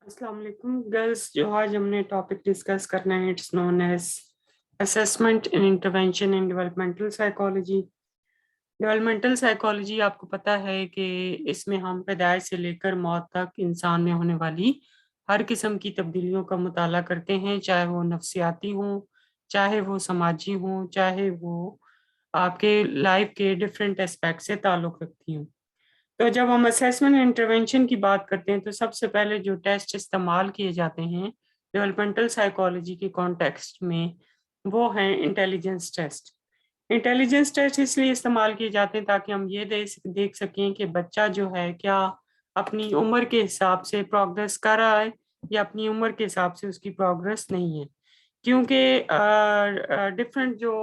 अस्सलाम वालेकुम गर्ल्स। जो आज हमने टॉपिक डिस्कस करना है, it's known as assessment and intervention in developmental psychology. Developmental psychology आपको पता है कि इसमें हम पैदाइश से लेकर मौत तक इंसान में होने वाली हर किस्म की तब्दीलियों का मुताला करते हैं, चाहे वो नफ्सियाती हों, चाहे वो समाजी हों, चाहे वो आपके लाइफ के डिफरेंट एस्पेक्ट से ताल्लुक़ रखती हों। तो जब हम असेसमेंट इंटरवेंशन की बात करते हैं तो सबसे पहले जो टेस्ट इस्तेमाल किए जाते हैं डेवलपमेंटल साइकोलॉजी के कॉन्टेक्स्ट में, वो हैं इंटेलिजेंस टेस्ट। इंटेलिजेंस टेस्ट इसलिए इस्तेमाल किए जाते हैं ताकि हम ये देख सकें कि बच्चा जो है क्या अपनी उम्र के हिसाब से प्रोग्रेस कर रहा है या अपनी उम्र के हिसाब से उसकी प्रोग्रेस नहीं है। क्योंकि डिफरेंट जो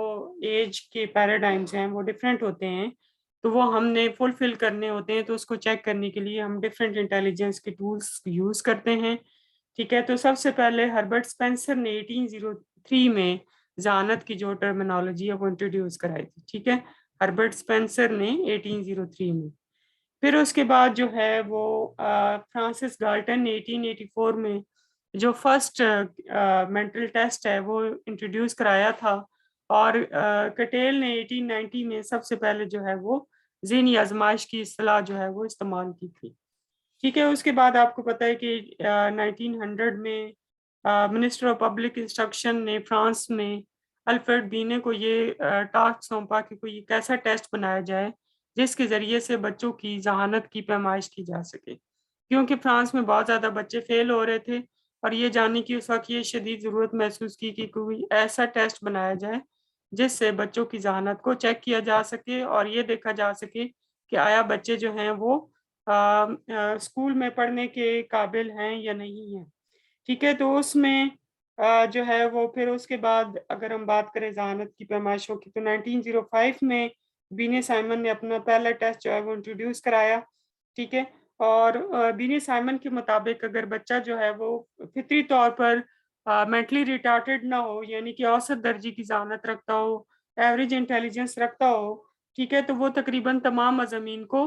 एज के पैराडाइम्स हैं वो डिफरेंट होते हैं, तो वो हमने फुलफिल करने होते हैं, तो उसको चेक करने के लिए हम डिफरेंट इंटेलिजेंस के टूल्स यूज करते हैं। ठीक है, तो सबसे पहले हर्बर्ट स्पेंसर ने 1803 में जहानत की जो टर्मिनोलॉजी है वो इंट्रोड्यूस कराई थी। ठीक है, हर्बर्ट स्पेंसर ने 1803 में। फिर उसके बाद जो है वो फ्रांसिस गाल्टन ने 1884 में जो फर्स्ट मेंटल टेस्ट है वो इंट्रोड्यूस कराया था, और कटेल ने 1890 में सबसे पहले जो है वो ज़हनी आजमाइश की इस्तेलाह जो है वो इस्तेमाल की थी। ठीक है, उसके बाद आपको पता है कि 1900 में मिनिस्टर ऑफ पब्लिक इंस्ट्रक्शन ने फ्रांस में अल्फ्रेड बीने को ये टास्क सौंपा कि कोई एक ऐसा टेस्ट बनाया जाए जिसके ज़रिए से बच्चों की जहानत की पैमाइश की जा सके, क्योंकि फ्रांस में बहुत ज़्यादा बच्चे फेल हो रहे थे, और ये जानने की उस वक्त ये शदीद ज़रूरत महसूस की कि कोई ऐसा टेस्ट बनाया जाए जिससे बच्चों की जहानत को चेक किया जा सके और ये देखा जा सके कि आया बच्चे जो हैं वो स्कूल में पढ़ने के काबिल हैं या नहीं हैं। ठीक है, तो उसमें जो है वो फिर उसके बाद अगर हम बात करें ज़हानत की पैमाइशों की, तो 1905 में बीने साइमन ने अपना पहला टेस्ट जो है वो इंट्रोड्यूस कराया। ठीक है, और बीने साइमन के मुताबिक अगर बच्चा जो है वो फितरी तौर पर मेंटली रिटार्टेड ना हो, यानी कि औसत दर्जे की ज़हानत रखता हो, एवरेज इंटेलिजेंस रखता हो, ठीक है, तो वो तकरीबन तमाम मज़ामीन को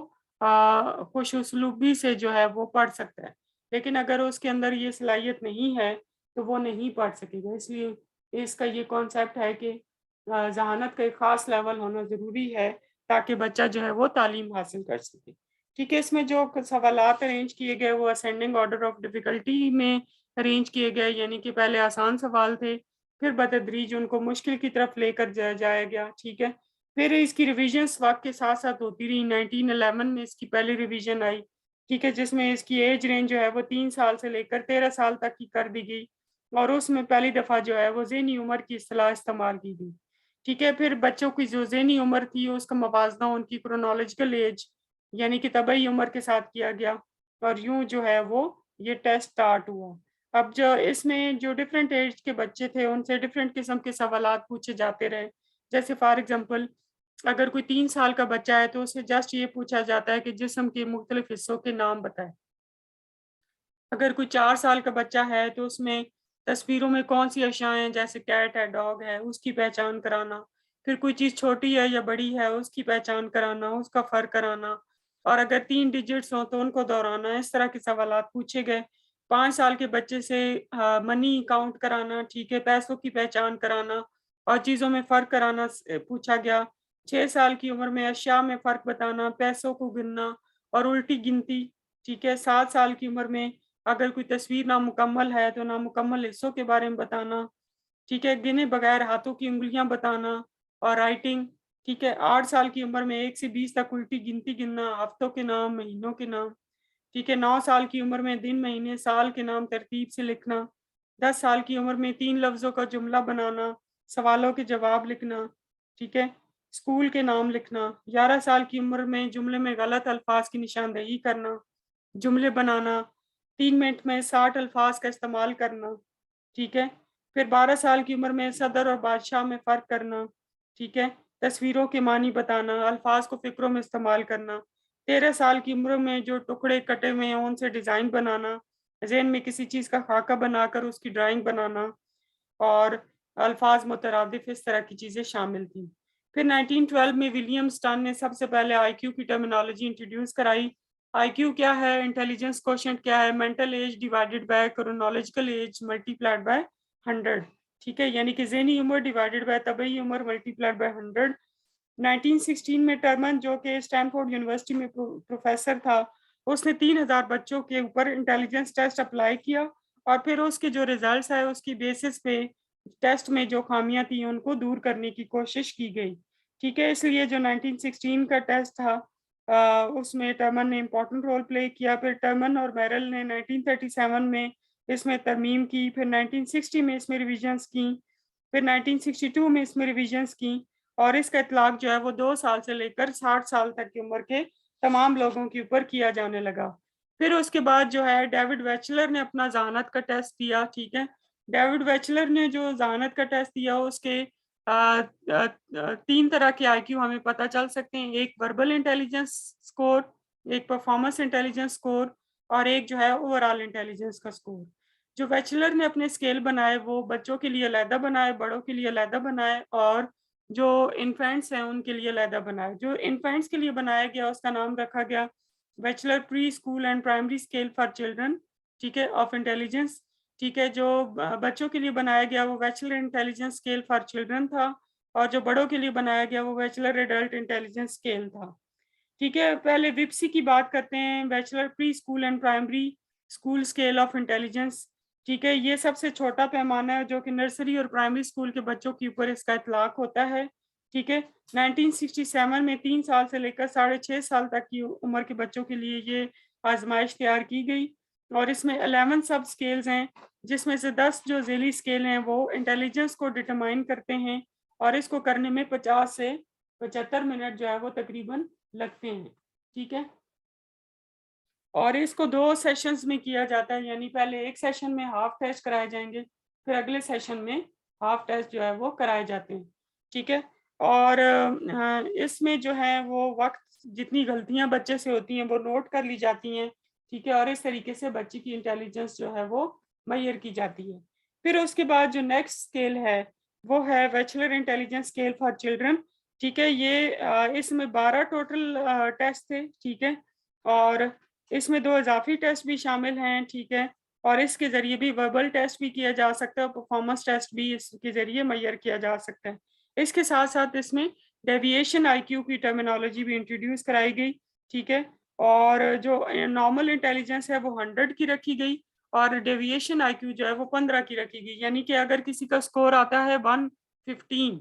खुश उसलूबी से जो है वो पढ़ सकता है। लेकिन अगर उसके अंदर ये सलाहियत नहीं है तो वो नहीं पढ़ सकेगा। इसलिए इसका ये कॉन्सेप्ट है कि ज़हानत का एक ख़ास लेवल होना ज़रूरी है ताकि बच्चा जो है वो तालीम हासिल कर सके। ठीक है, इसमें जो सवालात अरेंज किए गए वो असेंडिंग ऑर्डर ऑफ डिफ़िकल्टी में अरेंज किए गए, यानी कि पहले आसान सवाल थे, फिर बतदरीज उनको मुश्किल की तरफ लेकर जाया गया। ठीक है, फिर इसकी रिविजन्स वक्त के साथ साथ होती रही। 1911 में इसकी पहली रिवीजन आई। ठीक है, जिसमें इसकी एज रेंज जो है वो 3 साल से लेकर 13 साल तक की कर दी गई, और उसमें पहली दफ़ा जो है वो ज़हनी उम्र की इस्तेलाह इस्तेमाल की गई। ठीक है, फिर बच्चों की जो ज़हनी उम्र थी उसका मवाजना उनकी क्रोनोलॉजिकल एज यानी कि तबई उम्र के साथ किया गया, और यूं जो है वो ये टेस्ट स्टार्ट हुआ। अब जो इसमें जो डिफरेंट एज के बच्चे थे उनसे डिफरेंट किस्म के सवालात पूछे जाते रहे। जैसे फॉर एग्जांपल, अगर कोई 3 साल का बच्चा है तो उससे जस्ट ये पूछा जाता है कि जिस्म के मुख्तलिफ हिस्सों के नाम बताए। अगर कोई 4 साल का बच्चा है तो उसमें तस्वीरों में कौन सी अशियाएं हैं, जैसे कैट है, डॉग है, उसकी पहचान कराना। फिर कोई चीज़ छोटी है या बड़ी है उसकी पहचान कराना, उसका फ़र्क कराना, और अगर 3 डिजिट्स हों तो उनको दोहराना। इस तरह के सवालात पूछे गए। 5 साल के बच्चे से मनी काउंट कराना, ठीक है, पैसों की पहचान कराना और चीज़ों में फ़र्क कराना पूछा गया। 6 साल की उम्र में अशिया में फ़र्क बताना, पैसों को गिनना और उल्टी गिनती। ठीक है, 7 साल की उम्र में अगर कोई तस्वीर नामुकम्मल है तो नामुकम्मल हिस्सों के बारे में बताना। ठीक है, गिने बगैर हाथों की उंगलियां बताना और राइटिंग। ठीक है, 8 साल की उम्र में 1 से 20 तक उल्टी गिनती गिनना, हफ्तों के नाम, महीनों के नाम। ठीक है, 9 साल की उम्र में दिन, महीने, साल के नाम तरतीब से लिखना। 10 साल की उम्र में 3 लफ्जों का जुमला बनाना, सवालों के जवाब लिखना। ठीक है, स्कूल के नाम लिखना। 11 साल की उम्र में जुमले में गलत अल्फाज की निशानदेही करना, जुमले बनाना, 3 मिनट में 60 अल्फाज का इस्तेमाल करना। ठीक है, फिर 12 साल की उम्र में सदर और बादशाह में फ़र्क करना। ठीक है, तस्वीरों के मानी बताना, अल्फाज को फ़िक्रों में इस्तेमाल करना। 13 साल की उम्र में जो टुकड़े कटे हुए हैं उनसे डिज़ाइन बनाना, ज़हन में किसी चीज़ का खाका बनाकर उसकी ड्राइंग बनाना, और अल्फाज मुतरादिफ, इस तरह की चीज़ें शामिल थी। फिर 1912 में विलियम स्टन ने सबसे पहले आईक्यू की टर्मिनोलॉजी इंट्रोड्यूस कराई, IQ کیا ہے, انٹیلیجنس کوشنٹ کیا ہے, mental age divided by chronological age multiplied by 100. ٹھیک ہے, یعنی کہ ذہنی عمر ڈیوائڈیڈ بائی طبعی عمر ملٹی پلائڈ بائی 100. 1916 میں ٹرمن جو کہ اسٹینفورڈ یونیورسٹی میں پروفیسر تھا, اس نے 3000 بچوں کے اوپر انٹیلیجنس ٹیسٹ اپلائی کیا, اور پھر اس کے جو ریزلٹس ہے اس کی بیسس پہ ٹیسٹ میں جو خامیاں تھیں ان کو دور کرنے کی کوشش کی گئی. ٹھیک ہے, اس لیے جو 1916 کا ٹیسٹ تھا اس میں ٹرمن نے امپورٹنٹ رول پلے کیا. پھر ٹرمن اور میرل نے 1937 میں اس میں ترمیم کی, پھر 1960 میں اس میں ریویژنس کی, پھر 1962 میں اس میں ریویژنس کی, اور اس کا اطلاق جو ہے وہ 2 سال سے لے کر 60 سال تک کی عمر کے تمام لوگوں کے اوپر کیا جانے لگا. پھر اس کے بعد جو ہے ڈیوڈ ویچلر نے اپنا ذہانت کا ٹیسٹ دیا. ٹھیک ہے, ڈیوڈ ویچلر نے جو ذہانت کا ٹیسٹ دیا اس کے 3 طرح کے IQ ہمیں پتہ چل سکتے ہیں. ایک وربل انٹیلیجنس سکور, ایک پرفارمنس انٹیلیجنس سکور, اور ایک جو ہے اوور آل انٹیلیجنس کا سکور. جو ویچلر نے اپنے اسکیل بنائے وہ بچوں کے لیے علیحدہ بنائے, بڑوں کے لیے علیحدہ بنائے, اور جو انفینٹس ہیں ان کے لیے علیحدہ بنائے. جو انفینٹس کے لیے بنایا گیا اس کا نام رکھا گیا bachelor preschool and primary scale for children, ٹھیک ہے, آف انٹیلیجنس. ٹھیک ہے, جو بچوں کے لیے بنایا گیا وہ bachelor intelligence scale for children تھا, اور جو بڑوں کے لیے بنایا گیا وہ بیچلر ایڈلٹ انٹیلیجنس اسکیل تھا. ٹھیک ہے, پہلے وپسی کی بات کرتے ہیں, bachelor preschool and primary school scale of intelligence. ٹھیک ہے, یہ سب سے چھوٹا پیمانہ ہے جو کہ نرسری اور پرائمری اسکول کے بچوں کے اوپر اس کا اطلاق ہوتا ہے. ٹھیک ہے, 1967 میں 3 سال سے لے کر 6.5 سال تک کی عمر کے بچوں کے لیے یہ آزمائش تیار کی گئی, اور اس میں 11 سب اسکیلز ہیں, جس میں سے 10 جو ذیلی اسکیل ہیں وہ انٹیلیجنس کو ڈٹرمائن کرتے ہیں, اور اس کو کرنے میں 50 سے 75 منٹ جو ہے وہ تقریباً لگتے ہیں. ٹھیک ہے, اور اس کو 2 سیشنز میں کیا جاتا ہے, یعنی پہلے ایک سیشن میں ہاف ٹیسٹ کرائے جائیں گے, پھر اگلے سیشن میں ہاف ٹیسٹ جو ہے وہ کرائے جاتے ہیں. ٹھیک ہے, اور اس میں جو ہے وہ وقت جتنی غلطیاں بچے سے ہوتی ہیں وہ نوٹ کر لی جاتی ہیں. ٹھیک ہے, اور اس طریقے سے بچے کی انٹیلیجنس جو ہے وہ میئر کی جاتی ہے. پھر اس کے بعد جو نیکسٹ اسکیل ہے وہ ہے bachelor intelligence scale for children. ٹھیک ہے, یہ اس میں 12 ٹوٹل ٹیسٹ تھے. ٹھیک ہے, اور اس میں 2 اضافی ٹیسٹ بھی شامل ہیں. ٹھیک ہے, اور اس کے ذریعے بھی وربل ٹیسٹ بھی کیا جا سکتا ہے, اور پرفارمنس ٹیسٹ بھی اس کے ذریعے میئر کیا جا سکتا ہے. اس کے ساتھ ساتھ اس میں ڈیویشن IQ کی ٹرمینالوجی بھی انٹروڈیوس کرائی گئی. ٹھیک ہے, اور جو نارمل انٹیلیجنس ہے وہ 100 کی رکھی گئی, اور ڈیویشن IQ جو ہے وہ 15 کی رکھی گئی. یعنی کہ اگر کسی کا سکور آتا ہے 115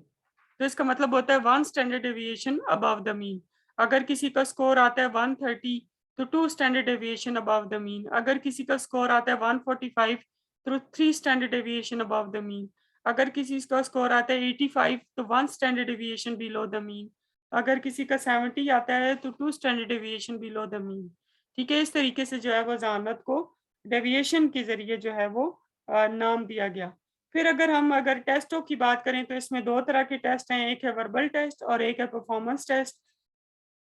تو اس کا مطلب ہوتا ہے 1 اسٹینڈرڈ ڈیویشن ابو دا مین. اگر کسی کا سکور آتا ہے 130 تو 2 اسٹینڈرڈ ڈیویشن ابو دا مین. اگر کسی کا سکور آتا ہے 145 تو 3 اسٹینڈرڈ ڈیویشن ابو دا مین. اگر کسی کا سکور آتا ہے 85 تو 1 اسٹینڈرڈ ڈیویشن بلو دا مین. اگر کسی کا 70 آتا ہے تو 2 اسٹینڈرڈ ڈیویشن بلو دا مین. ٹھیک ہے, اس طریقے سے جو ہے وہ ذہانت کو ڈیویشن کے ذریعے جو ہے وہ نام دیا گیا. پھر اگر ٹیسٹوں کی بات کریں تو اس میں 2 طرح کے ٹیسٹ ہیں, ایک ہے وربل ٹیسٹ اور ایک ہے پرفارمنس ٹیسٹ.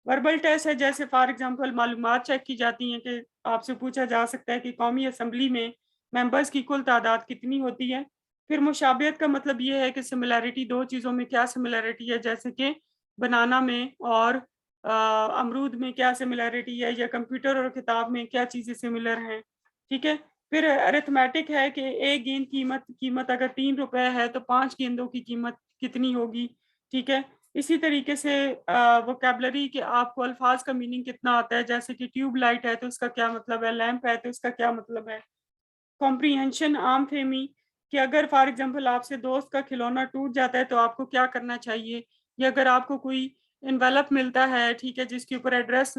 وربل ٹیسٹ ہے جیسے فار ایگزامپل معلومات چیک کی جاتی ہیں, کہ آپ سے پوچھا جا سکتا ہے کہ قومی اسمبلی میں ممبرز کی کل تعداد کتنی ہوتی ہے. پھر مشابہت کا مطلب یہ ہے کہ سملیرٹی 2 چیزوں میں کیا سملیرٹی ہے, جیسے کہ بنانا میں اور امرود میں کیا سملیرٹی ہے, یا کمپیوٹر اور کتاب میں کیا چیزیں سملر ہیں. ٹھیک ہے, پھر ارتھمیٹک ہے کہ ایک گیند قیمت اگر 3 روپے ہے تو 5 گیندوں کی قیمت کتنی ہوگی. ٹھیک ہے, اسی طریقے سے ووکیبلری کہ آپ کو الفاظ کا میننگ کتنا آتا ہے, جیسے کہ ٹیوب لائٹ ہے تو اس کا کیا مطلب ہے, لیمپ ہے تو اس کا کیا مطلب ہے. کمپریہنشن عام فہمی کہ اگر فار ایگزامپل آپ سے دوست کا کھلونا ٹوٹ جاتا ہے تو آپ کو کیا کرنا چاہیے, یا اگر آپ کو کوئی انویلپ ملتا ہے, ٹھیک ہے, جس کے اوپر ایڈریس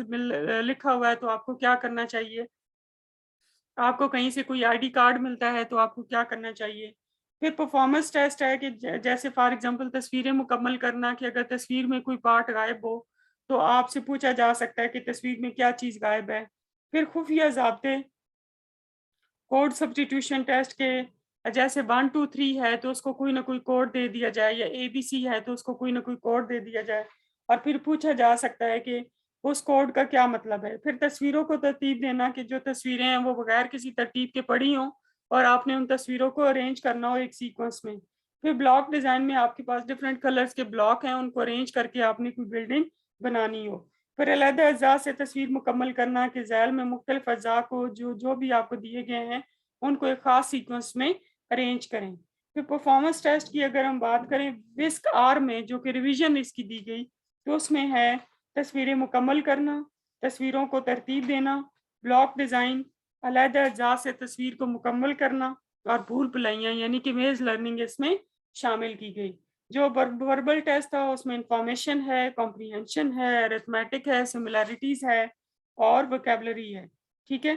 لکھا ہوا ہے تو آپ کو کیا کرنا چاہیے. آپ کو کہیں سے کوئی ID کارڈ ملتا ہے تو آپ کو کیا کرنا چاہیے. پھر پرفارمنس ٹیسٹ ہے کہ جیسے فار ایگزامپل تصویریں مکمل کرنا, کہ اگر تصویر میں کوئی پارٹ غائب ہو تو آپ سے پوچھا جا سکتا ہے کہ تصویر میں کیا چیز غائب ہے. پھر خفیہ ضابطے, کوڈ سبسٹیٹیوشن ٹیسٹ کے جیسے 1 2 3 ہے تو اس کو کوئی نہ کوئی کوڈ دے دیا جائے, یا ABC ہے تو اس کو کوئی نہ کوئی کوڈ دے دیا جائے, اور پھر پوچھا جا سکتا ہے کہ اس کوڈ کا کیا مطلب ہے. پھر تصویروں کو ترتیب دینا کہ جو تصویریں ہیں وہ بغیر کسی ترتیب کے پڑی ہوں, اور آپ نے ان تصویروں کو ارینج کرنا ہو ایک سیکوینس میں. پھر بلاک ڈیزائن میں آپ کے پاس ڈفرینٹ کلرز کے بلاک ہیں, ان کو ارینج کر کے آپ نے کوئی بلڈنگ بنانی ہو. پھر علیحدہ اجزاء سے تصویر مکمل کرنا کہ ذیل میں مختلف اجزاء کو جو بھی آپ کو دیے گئے ہیں ان کو ایک خاص سیکوینس میں ارینج کریں. پھر پرفارمنس ٹیسٹ کی اگر ہم بات کریں وسک آر میں جو کہ ریویژن اس کی دی گئی تو اس میں ہے تصویریں مکمل کرنا, تصویروں کو ترتیب دینا, بلاک ڈیزائن, علیحدہ اجزاء سے تصویر کو مکمل کرنا اور بھول بھلائیاں یعنی کہ میز لرننگ اس میں شامل کی گئی. جو وربل ٹیسٹ تھا اس میں انفارمیشن ہے, کمپریہنشن ہے, ارتھمیٹک ہے, سملیرٹیز ہے اور ووکیبلری ہے. ٹھیک ہے,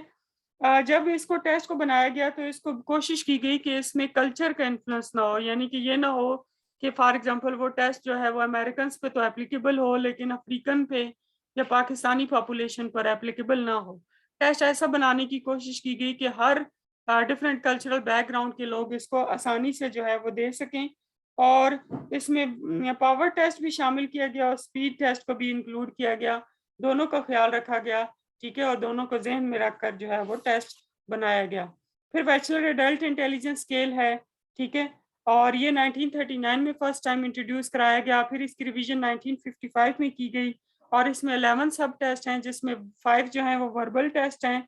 جب اس کو ٹیسٹ کو بنایا گیا تو اس کو کوشش کی گئی کہ اس میں کلچر کا انفلوئنس نہ ہو, یعنی کہ یہ نہ ہو کہ فار ایگزامپل وہ ٹیسٹ جو ہے وہ امریکنس پہ تو اپلیکیبل ہو لیکن افریقن پہ یا پاکستانی پاپولیشن پر اپلیکیبل نہ ہو. ٹیسٹ ایسا بنانے کی کوشش کی گئی کہ ہر ڈفرینٹ کلچرل بیک گراؤنڈ کے لوگ اس کو آسانی سے جو ہے وہ دے سکیں, اور اس میں پاور ٹیسٹ بھی شامل کیا گیا اور اسپیڈ ٹیسٹ کو بھی انکلوڈ کیا گیا, دونوں کا خیال رکھا گیا. ٹھیک ہے, اور دونوں کو ذہن میں رکھ کر جو ہے وہ ٹیسٹ بنایا گیا. پھر بیچلر ایڈلٹ انٹیلیجنس اسکیل ہے. ٹھیک ہے, اور یہ 1939 میں فرسٹ ٹائم انٹروڈیوس کرایا گیا, پھر اس کی ریویژن 1955 میں کی گئی اور اس میں 11 سب ٹیسٹ ہیں جس میں 5 جو ہیں وہ وربل ٹیسٹ ہیں,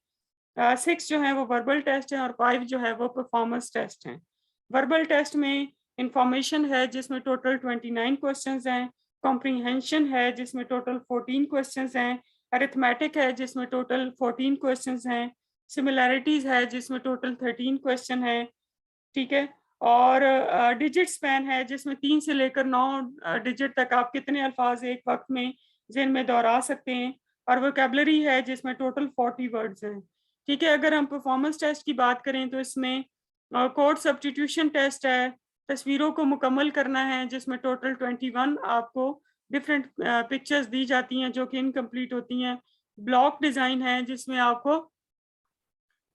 6 جو ہیں وہ وربل ٹیسٹ ہیں اور 5 جو ہے وہ پرفارمنس ٹیسٹ ہیں. وربل ٹیسٹ میں انفارمیشن ہے جس میں ٹوٹل 29 کوسچنز ہیں, کمپریہنشن ہے جس میں ٹوٹل 14 کوسچنز ہیں, ارتھمیٹک ہے جس میں ٹوٹل 14 کوسچنز ہیں, سملیرٹیز ہے جس میں ٹوٹل 13 کوسچن ہیں. ٹھیک ہے, اور ڈیجٹ سپین ہے جس میں 3 سے لے کر 9 ڈیجٹ تک آپ کتنے الفاظ ایک وقت میں ذہن میں دہرا سکتے ہیں, اور ووکیبلری ہے جس میں ٹوٹل 40 ورڈز ہیں. ٹھیک ہے, اگر ہم پرفارمنس ٹیسٹ کی بات کریں تو اس میں کوڈ سبسٹیٹیوشن ٹیسٹ ہے, تصویروں کو مکمل کرنا ہے جس میں ٹوٹل 21 آپ کو ڈفرینٹ پکچرز دی جاتی ہیں جو کہ انکمپلیٹ ہوتی ہیں. بلاک ڈیزائن ہے جس میں آپ کو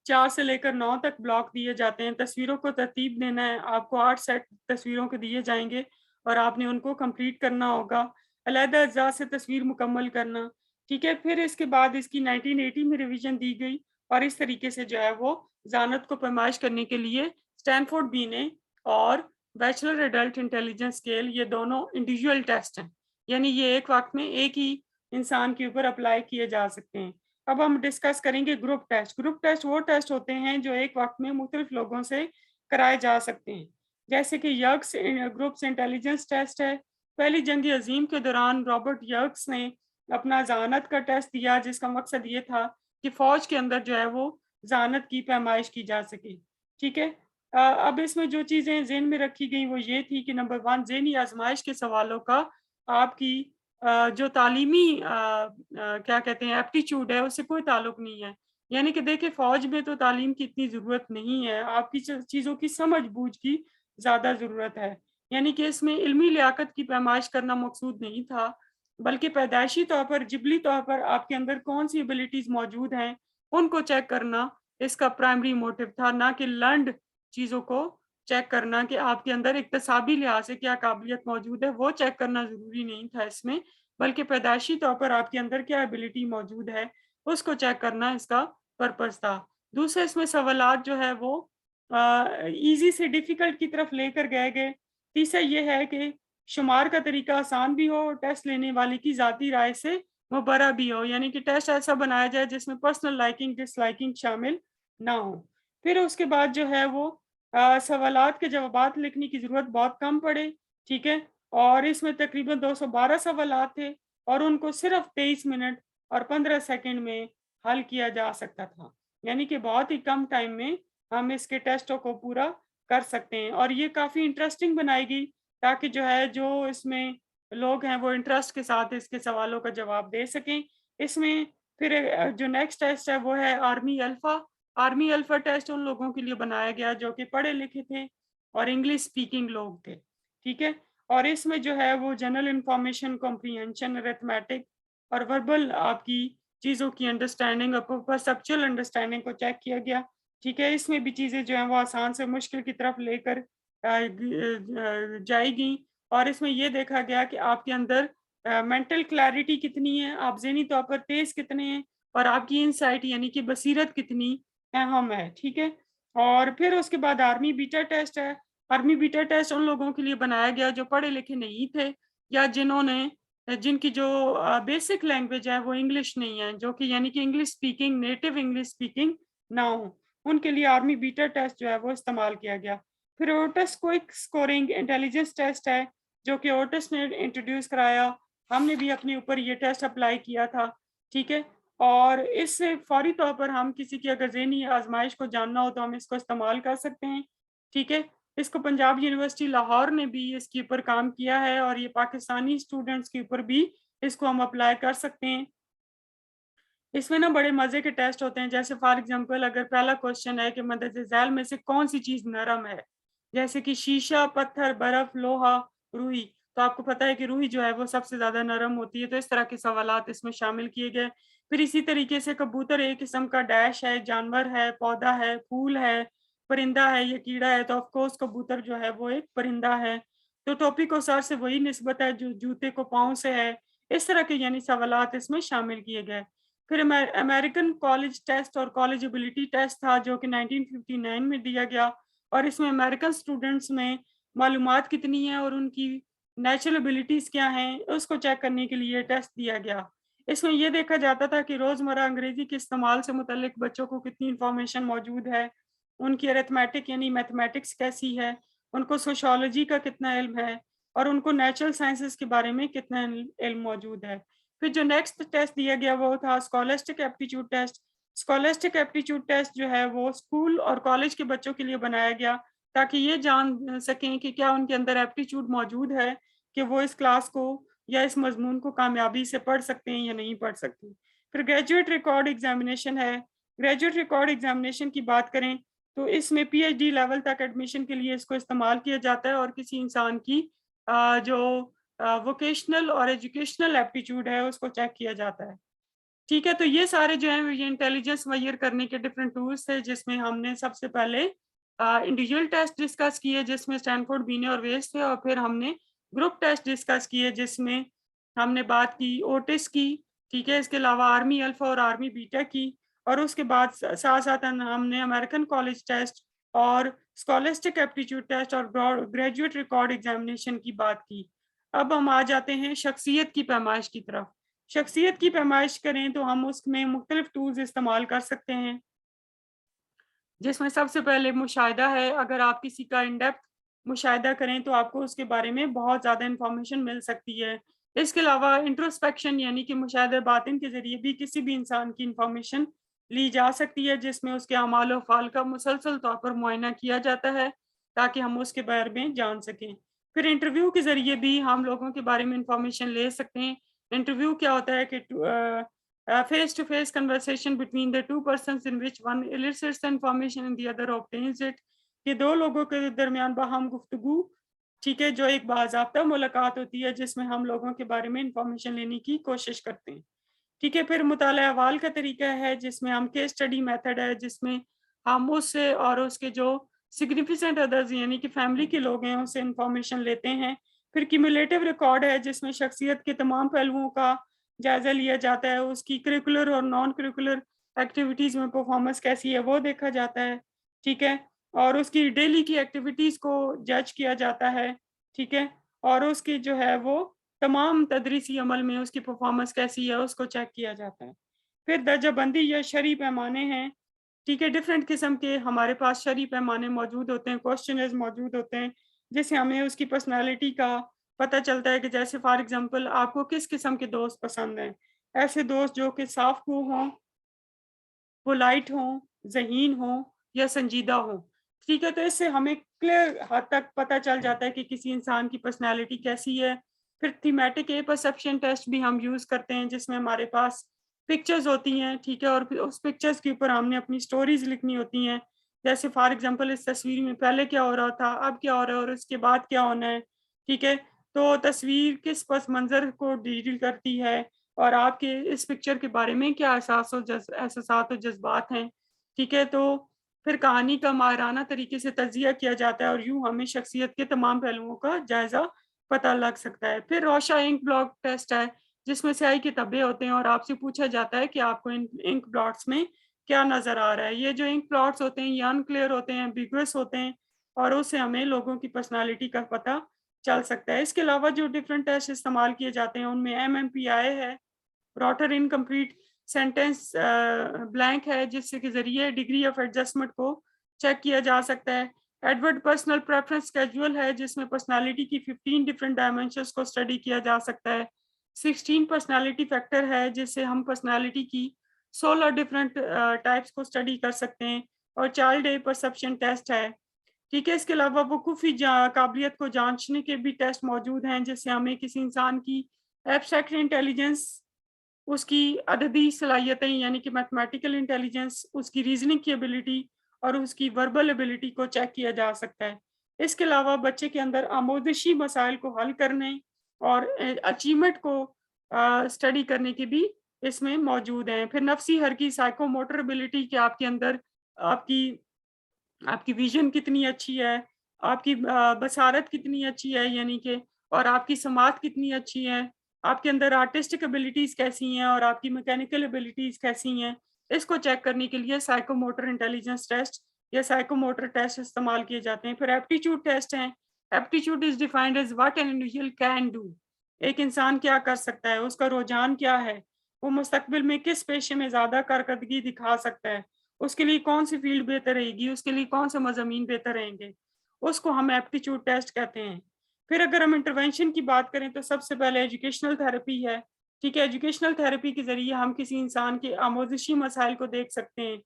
4 سے لے کر 9 تک بلاک دیے جاتے ہیں, تصویروں کو ترتیب دینا ہے, آپ کو 8 سیٹ تصویروں کے دیے جائیں گے اور آپ نے ان کو کمپلیٹ کرنا ہوگا. علیحدہ اجزاء سے تصویر مکمل کرنا. ٹھیک ہے, پھر اس کے بعد اس کی 1980 میں ریویژن دی گئی اور اس طریقے سے جو ہے وہ ذہانت کو پیمائش کرنے کے لیے اسٹینفورڈ بینے اور بیچلر ایڈلٹ انٹیلیجنس اسکیل یہ دونوں انڈیویجول ٹیسٹ ہیں, یعنی یہ ایک وقت میں ایک ہی انسان کے اوپر اپلائی کیے جا سکتے ہیں. اب ہم ڈسکس کریں گے گروپ ٹیسٹ. گروپ ٹیسٹ وہ ٹیسٹ ہوتے ہیں جو ایک وقت میں مختلف لوگوں سے کرائے جا سکتے ہیں, جیسے کہ یرکس گروپس انٹیلیجنس ٹیسٹ ہے. پہلی جنگ عظیم کے دوران رابرٹ یرکس نے اپنا ذہانت کا ٹیسٹ دیا جس کا مقصد یہ تھا کہ فوج کے اندر جو ہے وہ ذہانت کی پیمائش کی جا سکے. ٹھیک ہے, اب اس میں جو چیزیں ذہن میں رکھی گئی وہ یہ تھی کہ نمبر 1 ذہنی آزمائش کے سوالوں کا آپ کی جو تعلیمی کیا کہتے ہیں ایپٹیچیوڈ ہے اس سے کوئی تعلق نہیں ہے. یعنی کہ دیکھیں فوج میں تو تعلیم کی اتنی ضرورت نہیں ہے, آپ کی چیزوں کی سمجھ بوجھ کی زیادہ ضرورت ہے. یعنی کہ اس میں علمی لیاقت کی پیمائش کرنا مقصود نہیں تھا بلکہ پیدائشی طور پر جبلی طور پر آپ کے اندر کون سی ایبلٹیز موجود ہیں ان کو چیک کرنا اس کا پرائمری موٹیو تھا, نہ کہ لرنڈ چیزوں کو چیک کرنا کہ آپ کے اندر اقتصابی لحاظ سے کیا قابلیت موجود ہے وہ چیک کرنا ضروری نہیں تھا اس میں, بلکہ پیدائشی طور پر آپ کے اندر کیا ایبلٹی موجود ہے اس کو چیک کرنا اس کا پرپس تھا. دوسرے اس میں سوالات جو ہے وہ ایزی سے ڈیفیکلٹ کی طرف لے کر گئے. تیسرا یہ ہے کہ شمار کا طریقہ آسان بھی ہو اور ٹیسٹ لینے والے کی ذاتی رائے سے مبرہ بھی ہو, یعنی کہ ٹیسٹ ایسا بنایا جائے جس میں پرسنل لائکنگ ڈس لائکنگ شامل نہ ہو. پھر اس کے بعد جو ہے وہ سوالات کے جوابات لکھنے کی ضرورت بہت کم پڑے. ٹھیک ہے, اور اس میں تقریباً 212 سوالات تھے اور ان کو صرف 23 منٹ اور 15 سیکنڈ میں حل کیا جا سکتا تھا, یعنی کہ بہت ہی کم ٹائم میں ہم اس کے ٹیسٹوں کو پورا کر سکتے ہیں. اور یہ کافی انٹرسٹنگ بنائی گئی تاکہ جو ہے جو اس میں لوگ ہیں وہ انٹرسٹ کے ساتھ اس کے سوالوں کا جواب دے سکیں. اس میں پھر جو نیکسٹ ٹیسٹ ہے وہ ہے army alpha. Army alpha test ان لوگوں کے لیے بنایا گیا جو کہ پڑھے لکھے تھے اور انگلش سپیکنگ لوگ تھے. ٹھیک ہے, اور اس میں جو ہے وہ جنرل انفارمیشن, کمپریہنشن, ارتھمیٹک اور وربل آپ کی چیزوں کی انڈرسٹینڈنگ اور پرسپچوئل انڈرسٹینڈنگ کو چیک کیا گیا. ٹھیک ہے, اس میں بھی چیزیں جو ہیں وہ آسان سے مشکل کی طرف لے کر جائے گی, اور اس میں یہ دیکھا گیا کہ آپ کے اندر مینٹل کلیئرٹی کتنی ہے, آپ ذہنی طور پر تیز کتنے ہیں, اور آپ کی انسائٹ یعنی کہ بصیرت کتنی اہم ہے. ٹھیک ہے, اور پھر اس کے بعد آرمی بیٹا ٹیسٹ ہے. آرمی بیٹا ٹیسٹ ان لوگوں کے لیے بنایا گیا جو پڑھے لکھے نہیں تھے یا جنہوں نے जिनकी जो बेसिक लैंग्वेज है वो इंग्लिश नहीं है, जो कि यानी कि English speaking, native English speaking ना हो, उनके लिए आर्मी बीटा टेस्ट जो है वो इस्तेमाल किया गया। फिर Otis quick scoring intelligence test है, जो कि ओटस ने इंट्रोड्यूस कराया, हमने भी अपने ऊपर ये टेस्ट अप्लाई किया था, ठीक है। और इससे फौरी तौर पर हम किसी की अगर ज़हनी आजमाइश को जानना हो तो हम इसको इस्तेमाल कर सकते हैं, ठीक है। इसको पंजाब यूनिवर्सिटी लाहौर ने भी इसके ऊपर काम किया है और ये पाकिस्तानी स्टूडेंट्स के ऊपर भी इसको हम अप्लाई कर सकते हैं। इसमें ना बड़े मजे के टेस्ट होते हैं, जैसे फॉर एग्जांपल अगर पहला क्वेश्चन है कि मदद झैल में से कौन सी चीज नरम है, जैसे कि शीशा, पत्थर, बर्फ, लोहा, रूई, तो आपको पता है कि रूई जो है वो सबसे ज्यादा नरम होती है, तो इस तरह के सवालात इसमें शामिल किए गए। फिर इसी तरीके से कबूतर एक किस्म का डैश है, जानवर है, पौधा है, फूल है, परिंदा है, ये कीड़ा है, तो ऑफकोर्स कबूतर जो है वो एक परिंदा है। तो टोपी को सर से वही निस्बत है जो जूते को पाँव से है। इस तरह के यानी सवालात इसमें शामिल किए गए। फिर अमेरिकन कॉलेज टेस्ट और कॉलेज एबिलिटी टेस्ट था, जो कि 1959 में दिया गया, और इसमें अमेरिकन स्टूडेंट्स में मालूमात कितनी है और उनकी नेचुरल एबिलिटीज़ क्या हैं उसको चेक करने के लिए टेस्ट दिया गया। इसमें यह देखा जाता था कि रोज़मर्रा अंग्रेज़ी के इस्तेमाल से मुतल्लिक बच्चों को कितनी इंफॉर्मेशन मौजूद है, उनकी अरिथमेटिक यानी मैथमेटिक्स कैसी है, उनको सोशियोलॉजी का कितना इल्म है, और उनको नेचुरल साइंसेस के बारे में कितना इल्म मौजूद है। फिर जो नेक्स्ट टेस्ट दिया गया वो था scholastic aptitude test. Scholastic aptitude test जो है वो स्कूल और कॉलेज के बच्चों के लिए बनाया गया, ताकि ये जान सकें कि क्या उनके अंदर एप्टीट्यूड मौजूद है कि वो इस क्लास को या इस मजमून को कामयाबी से पढ़ सकते हैं या नहीं पढ़ सकते। फिर ग्रेजुएट रिकॉर्ड एग्जामिनेशन है। ग्रेजुएट रिकॉर्ड एग्जामिनेशन की बात करें तो इसमें पीएचडी लेवल तक एडमिशन के लिए इसको इस्तेमाल किया जाता है, और किसी इंसान की जो वोकेशनल और एजुकेशनल एप्टीट्यूड है उसको चेक किया जाता है, ठीक है। तो ये सारे जो है ये इंटेलिजेंस मेजर करने के डिफरेंट टूल्स थे, जिसमें हमने सबसे पहले इंडिविजुअल टेस्ट डिस्कस किए जिसमें स्टैनफोर्ड, बीने और वेस्ट थे, और फिर हमने ग्रुप टेस्ट डिस्कस किए जिसमें हमने बात की ओटिस की, ठीक है। इसके अलावा आर्मी अल्फा और आर्मी बीटा की, और उसके बाद साथ साथ हमने अमेरिकन कॉलेज टेस्ट और स्कॉलस्टिक एप्टीट्यूड टेस्ट और ग्रेजुएट रिकॉर्ड एग्जामिनेशन की बात की। अब हम आ जाते हैं शख्सियत की पैमाइश की तरफ। शख्सियत की पैमाइश करें तो हम उसमें मुख्तलिफ टूल्स इस्तेमाल कर सकते हैं, जिसमें सबसे पहले मुशाहिदा है। अगर आप किसी का इन डेप्थ मुशाहिदा करें तो आपको उसके बारे में बहुत ज़्यादा इंफॉर्मेशन मिल सकती है। इसके अलावा इंट्रोस्पेक्शन यानी कि मुशाहिदा बातिन के ज़रिए भी किसी भी इंसान की इंफॉर्मेशन ली जा सकती है, जिसमें उसके अमाल और फ़ाल का मुसलसल तौर पर मुआयना किया जाता है ताकि हम उसके बारे में जान सकें। फिर इंटरव्यू के ज़रिए भी हम लोगों के बारे में इंफॉर्मेशन ले सकते हैं। इंटरव्यू क्या होता है कि face to face conversation between the two persons in which one elicits the information and the other obtains it, कि दो लोगों के दरमियान बाहम गुफ्तगू, ठीक है, जो एक बाज़ाब्ता मुलाकात होती है जिसमें हम लोगों के बारे में इंफॉर्मेशन लेने की कोशिश करते हैं, ठीक है। फिर मुताला अहवाल का तरीका है जिसमें हम केस स्टडी मेथड है जिसमें हम उससे और उसके जो सिग्निफिकेंट अदर्स यानी कि फैमिली के लोग हैं उससे इंफॉर्मेशन लेते हैं। फिर क्यूमुलेटिव रिकॉर्ड है जिसमें शख्सियत के तमाम पहलुओं का जायजा लिया जाता है, उसकी करिकुलर और नॉन करिकुलर एक्टिविटीज में परफॉर्मेंस कैसी है वो देखा जाता है, ठीक है। और उसकी डेली की एक्टिविटीज को जज किया जाता है, ठीक है। और उसकी जो है वो तमाम तदरीसी अमल में उसकी परफॉर्मेंस कैसी है उसको चेक किया जाता है। फिर दर्जाबंदी या शरई पैमाने हैं, ठीक है। डिफरेंट किस्म के हमारे पास शरई पैमाने मौजूद होते हैं, क्वेश्चनर्स मौजूद होते हैं, जिससे हमें उसकी पर्सनालिटी का पता चलता है कि जैसे फॉर एग्जांपल आपको किस किस्म के दोस्त पसंद हैं। ऐसे दोस्त जो कि साफ को हों, पोलाइट हों, ज़हीन हों या संजीदा हों, ठीक है। तो इससे हमें क्लियर हद तक पता चल जाता है कि किसी इंसान की पर्सनैलिटी कैसी है। फिर थीमेटिक ए परसेप्शन टेस्ट भी हम यूज़ करते हैं जिसमें हमारे पास पिक्चर्स होती हैं, ठीक है, और फिर उस पिक्चर्स के ऊपर हमने अपनी स्टोरीज लिखनी होती हैं। जैसे फॉर एग्जांपल इस तस्वीर में पहले क्या हो रहा था, अब क्या हो रहा है और उसके बाद क्या होना है, ठीक है। तो तस्वीर किस पस मंज़र को डील करती है और आपके इस पिक्चर के बारे में क्या एहसासात और जज्बात हैं, ठीक है। तो फिर कहानी का माहिराना तरीके से तज्ज़िया किया जाता है और यूँ हमें शख्सियत के तमाम पहलुओं का जायज़ा पता लग सकता है। फिर रोशा इंक ब्लॉट टेस्ट है जिसमें स्याही के धब्बे होते हैं और आपसे पूछा जाता है कि आपको इन इंक ब्लॉट्स में क्या नज़र आ रहा है। ये जो इंक ब्लॉट्स होते हैं ये अनक्लियर होते हैं, एम्बिगुअस होते हैं, और उससे हमें लोगों की पर्सनालिटी का पता चल सकता है। इसके अलावा जो डिफरेंट टेस्ट इस्तेमाल किए जाते हैं उनमें MMPI है, रोटर इनकम्प्लीट सेंटेंस ब्लैंक है, जिससे के जरिए डिग्री ऑफ एडजस्टमेंट को चेक किया जा सकता है। एडवर्ड पर्सनल प्रेफरेंस स्केड्यूल है, जिसमें पर्सनालिटी की 15 डिफरेंट डायमेंशंस को स्टडी किया जा सकता है। 16 पर्सनालिटी फैक्टर है, जिससे हम पर्सनालिटी की 16 डिफरेंट टाइप्स को स्टडी कर सकते हैं। और चाइल्ड ए परसेप्शन टेस्ट है, ठीक है। इसके अलावा वकूफ़ी काबिलियत को जांचने के भी टेस्ट मौजूद हैं, जिससे हमें किसी इंसान की एब्स्ट्रैक्ट इंटेलिजेंस, उसकी अददी सलाहियतें यानी कि मैथमेटिकल इंटेलिजेंस, उसकी रीजनिंग की एबिलिटी और उसकी वर्बल एबिलिटी को चेक किया जा सकता है। इसके अलावा बच्चे के अंदर आमोदशी मसाइल को हल करने और अचीवमेंट को स्टडी करने की भी इसमें मौजूद हैं। फिर नफ्सी हरकी साइकोमोटर एबिलिटी के आपके अंदर आपकी आपकी विजन कितनी अच्छी है, आपकी बसारत कितनी अच्छी है यानी कि, और आपकी समात कितनी अच्छी है, आपके अंदर आर्टिस्टिक एबिलिटीज कैसी हैं और आपकी मैकेनिकल एबिलिटीज कैसी हैं। इसको चेक करने के लिए साइकोमोटर इंटेलिजेंस टेस्ट या साइकोमोटर टेस्ट इस्तेमाल किए जाते हैं। फिर एप्टीट्यूड टेस्ट हैं। Aptitude is defined as what an individual can do, एक इंसान क्या कर सकता है, उसका रुझान क्या है, वो मुस्तकबिल में किस पेशे में ज्यादा कारकर्दगी दिखा सकता है, उसके लिए कौन सी फील्ड बेहतर रहेगी, उसके लिए कौन से मज़ामीन बेहतर रहेंगे, उसको हम एप्टीट्यूड टेस्ट कहते हैं। फिर अगर हम इंटरवेंशन की बात करें तो सबसे पहले एजुकेशनल थेरेपी है, ठीक है। एजुकेशनल थेरेपी के जरिए हम किसी इंसान के आमोदिशी मसाइल को देख सकते हैं,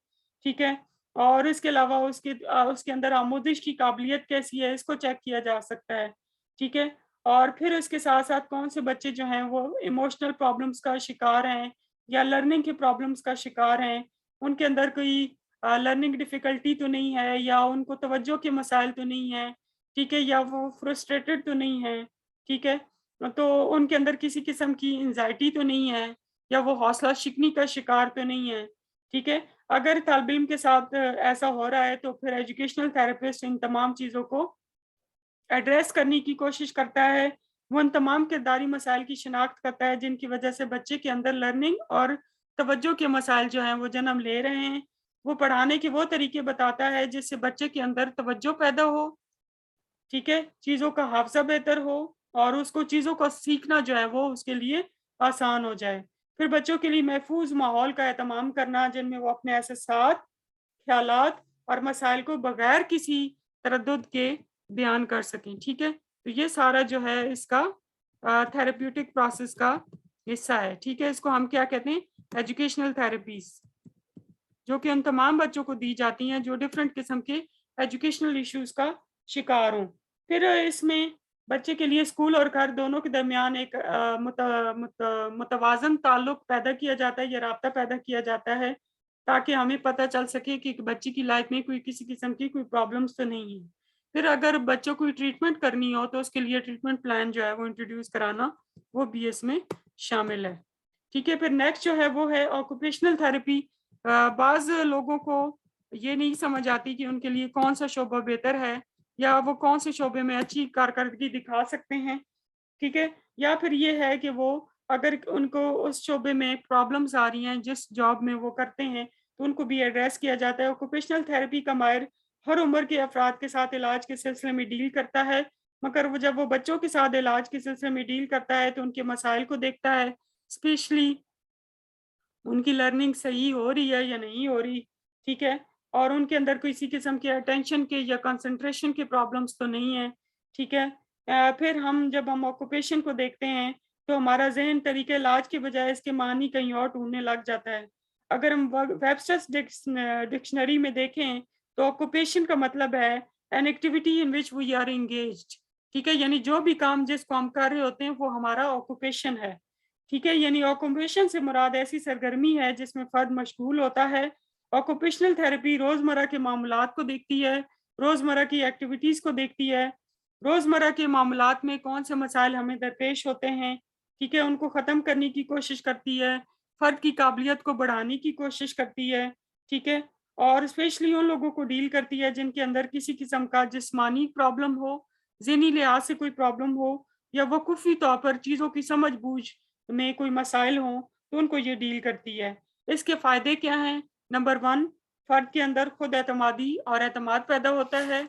ठीक है। और इसके अलावा उसके अंदर आमोदिश की काबिलियत कैसी है, इसको चेक किया जा सकता है, ठीक है। और फिर इसके साथ साथ कौन से बच्चे जो हैं वो इमोशनल प्रॉब्लम्स का शिकार हैं या लर्निंग के प्रॉब्लम्स का शिकार हैं, उनके अंदर कोई लर्निंग डिफ़िकल्टी तो नहीं है, या उनको तवज्जो के मसाइल तो नहीं है, ठीक है, या वो फ्रस्ट्रेटेड तो नहीं है, ठीक है। तो उनके अंदर किसी किस्म की एंग्जायटी तो नहीं है, या वो हौसला शिकनी का शिकार तो नहीं है, ठीक है। अगर तालिब इल्म के साथ ऐसा हो रहा है तो फिर एजुकेशनल थेरेपिस्ट इन तमाम चीज़ों को एड्रेस करने की कोशिश करता है। वो उन तमाम किरदारी मसाइल की शिनाख्त करता है जिनकी वजह से बच्चे के अंदर लर्निंग और तवज्जो के मसाइल जो हैं वो जन्म ले रहे हैं। वो पढ़ाने के वो तरीके बताता है जिससे बच्चे के अंदर तवज्जो पैदा हो, ठीक है, चीज़ों का हाफ़ज़ा बेहतर हो और उसको चीज़ों को सीखना जो है वो उसके लिए आसान हो जाए। फिर बच्चों के लिए महफूज़ माहौल का एहतमाम करना, जिनमें वो अपने एहसासात, ख़यालात और मसाइल को बगैर किसी तरद्दुद के बयान कर सकें, ठीक है। तो ये सारा जो है इसका थेरेप्यूटिक प्रोसेस का हिस्सा है, ठीक है। इसको हम क्या कहते हैं, एजुकेशनल थेरेपीज़, जो कि उन तमाम बच्चों को दी जाती हैं जो डिफरेंट किस्म के एजुकेशनल इश्यूज़ का शिकार हों। फिर इसमें बच्चे के लिए स्कूल और घर दोनों के दरमियान एक मुतवाज़न ताल्लुक पैदा किया जाता है या राब्ता पैदा किया जाता है, ताकि हमें पता चल सके कि बच्चे की लाइफ में कोई किसी किस्म की कोई प्रॉब्लम्स तो नहीं है। फिर अगर बच्चों को ट्रीटमेंट करनी हो तो उसके लिए ट्रीटमेंट प्लान जो है वो इंट्रोड्यूस कराना, वो भी इसमें शामिल है, ठीक है। फिर नेक्स्ट जो है वो है ऑक्यूपेशनल थेरेपी। बाज़ लोगों को ये नहीं समझ आती कि उनके लिए कौन सा शोबा बेहतर है या वो कौन से शोबे में अच्छी कारकर्दगी दिखा सकते हैं, ठीक है। या फिर ये है कि वो अगर उनको उस शोबे में प्रॉब्लम्स आ रही हैं जिस जॉब में वो करते हैं तो उनको भी एड्रेस किया जाता है। ऑक्यूपेशनल थेरेपी का माहिर हर उम्र के अफराद के साथ इलाज के सिलसिले में डील करता है, मगर वो जब वो बच्चों के साथ इलाज के सिलसिले में डील करता है तो उनके मसाइल को देखता है, स्पेशली उनकी लर्निंग सही हो रही है या नहीं हो रही, ठीक है, और उनके अंदर किसी किस्म के अटेंशन के या कंसंट्रेशन के प्रॉब्लम्स तो नहीं है, ठीक है। फिर जब हम ऑक्यूपेशन को देखते हैं तो हमारा जहन तरीके इलाज के बजाय इसके मानी कहीं और ढूंढने लग जाता है। अगर हम वेबस्टर्स डिक्शनरी में देखें तो ऑक्यूपेशन का मतलब है an activity in which we are engaged, ठीक है, यानी जो भी काम जिसको हम कर रहे होते हैं वो हमारा ऑक्यूपेशन है, ठीक है। यानी ऑक्यूपेशन से मुराद ऐसी सरगर्मी है जिसमें फर्द मशगूल होता है। ऑक्यूपेशनल थेरेपी रोज़मर्रा के मामलात को देखती है, रोज़मर्रा की एक्टिविटीज़ को देखती है, रोज़मर्रा के मामलात में कौन से मसाइल हमें दरपेश होते हैं, ठीक है, उनको ख़त्म करने की कोशिश करती है, फ़र्द की काबिलियत को बढ़ाने की कोशिश करती है, ठीक है। और स्पेशली उन लोगों को डील करती है जिनके अंदर किसी किस्म का जिस्मानी प्रॉब्लम हो, ज़हनी लिहाज से कोई प्रॉब्लम हो, या वक़ूफ़ी तौर पर चीज़ों की समझ-बूझ में कोई मसाइल हों तो उनको ये डील करती है। इसके फ़ायदे क्या हैं? नंबर 1, फ़र्द के अंदर खुद एतमादी और एतमाद पैदा होता है।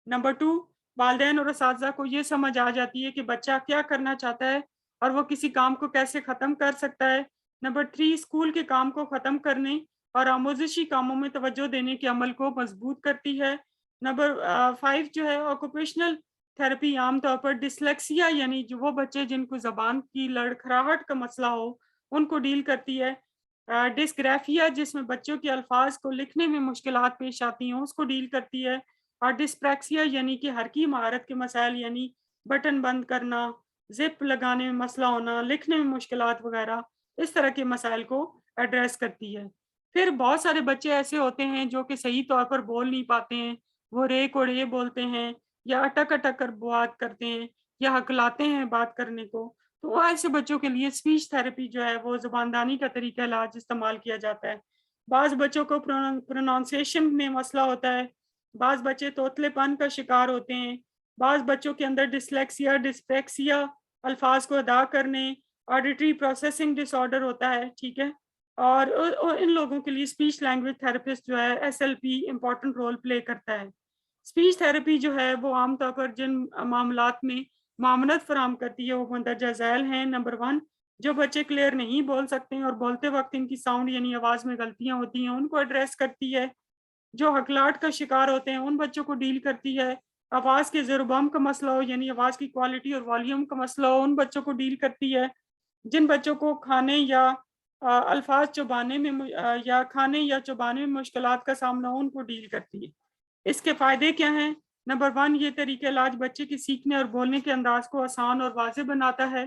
नंबर 2, والدین اور اساتذہ کو یہ سمجھ آ جاتی ہے کہ بچہ کیا کرنا چاہتا ہے اور وہ کسی کام کو کیسے ختم کر سکتا ہے۔ نمبر 3 اسکول کے کام کو ختم کرنے اور آموزشی کاموں میں توجہ دینے کے عمل کو مضبوط کرتی ہے۔ نمبر 5 جو ہے آکوپیشنل تھراپی عام طور پر ڈسلیکسیا یعنی جو وہ بچے جن کو زبان کی لڑکھڑاہٹ کا مسئلہ ہو ان کو ڈیل کرتی ہے۔ ڈسگرافیا جس میں بچوں کے الفاظ کو لکھنے میں مشکلات پیش آتی ہیں اس کو ڈیل کرتی ہے۔ اور ڈسپریکسیا یعنی کہ حرکی مہارت کے مسائل یعنی بٹن بند کرنا، زپ لگانے میں مسئلہ ہونا، لکھنے میں مشکلات وغیرہ اس طرح کے مسائل کو ایڈریس کرتی ہے۔ پھر بہت سارے بچے ایسے ہوتے ہیں جو کہ صحیح طور پر بول نہیں پاتے ہیں، وہ رے کو رے بولتے ہیں یا اٹک اٹک کر بات کرتے ہیں یا ہکلاتے ہیں بات کرنے کو، تو ایسے بچوں کے لیے اسپیچ تھراپی جو ہے وہ زباندانی کا طریقہ علاج استعمال کیا جاتا ہے۔ بعض بچوں کو پرونانسیشن میں مسئلہ ہوتا ہے، بعض بچے توتلے پن کا شکار ہوتے ہیں، بعض بچوں کے اندر ڈسلیکسیا ڈسپیکسیا الفاظ کو ادا کرنے آڈیٹری پروسیسنگ ڈس آرڈر ہوتا ہے، ٹھیک ہے، اور ان لوگوں کے لیے اسپیچ لینگویج تھراپسٹ جو ہے SLP امپورٹنٹ رول پلے کرتا ہے۔ اسپیچ تھراپی جو ہے وہ عام طور پر جن معاملات میں معاونت فراہم کرتی ہے وہ مندرجہ ذیل ہیں۔ نمبر 1 جو بچے کلیئر نہیں بول سکتے ہیں اور بولتے وقت ان کی ساؤنڈ یعنی آواز میں غلطیاں ہوتی ہیں ان کو ایڈریس کرتی ہے۔ جو ہکلاٹ کا شکار ہوتے ہیں ان بچوں کو ڈیل کرتی ہے۔ آواز کے زیر و بم کا مسئلہ ہو یعنی آواز کی کوالٹی اور والیوم کا مسئلہ ہو ان بچوں کو ڈیل کرتی ہے۔ جن بچوں کو کھانے یا الفاظ چبانے میں یا کھانے یا چبانے میں مشکلات کا سامنا ہو ان کو ڈیل کرتی ہے۔ اس کے فائدے کیا ہیں؟ نمبر 1 یہ طریقہ علاج بچے کے سیکھنے اور بولنے کے انداز کو آسان اور واضح بناتا ہے۔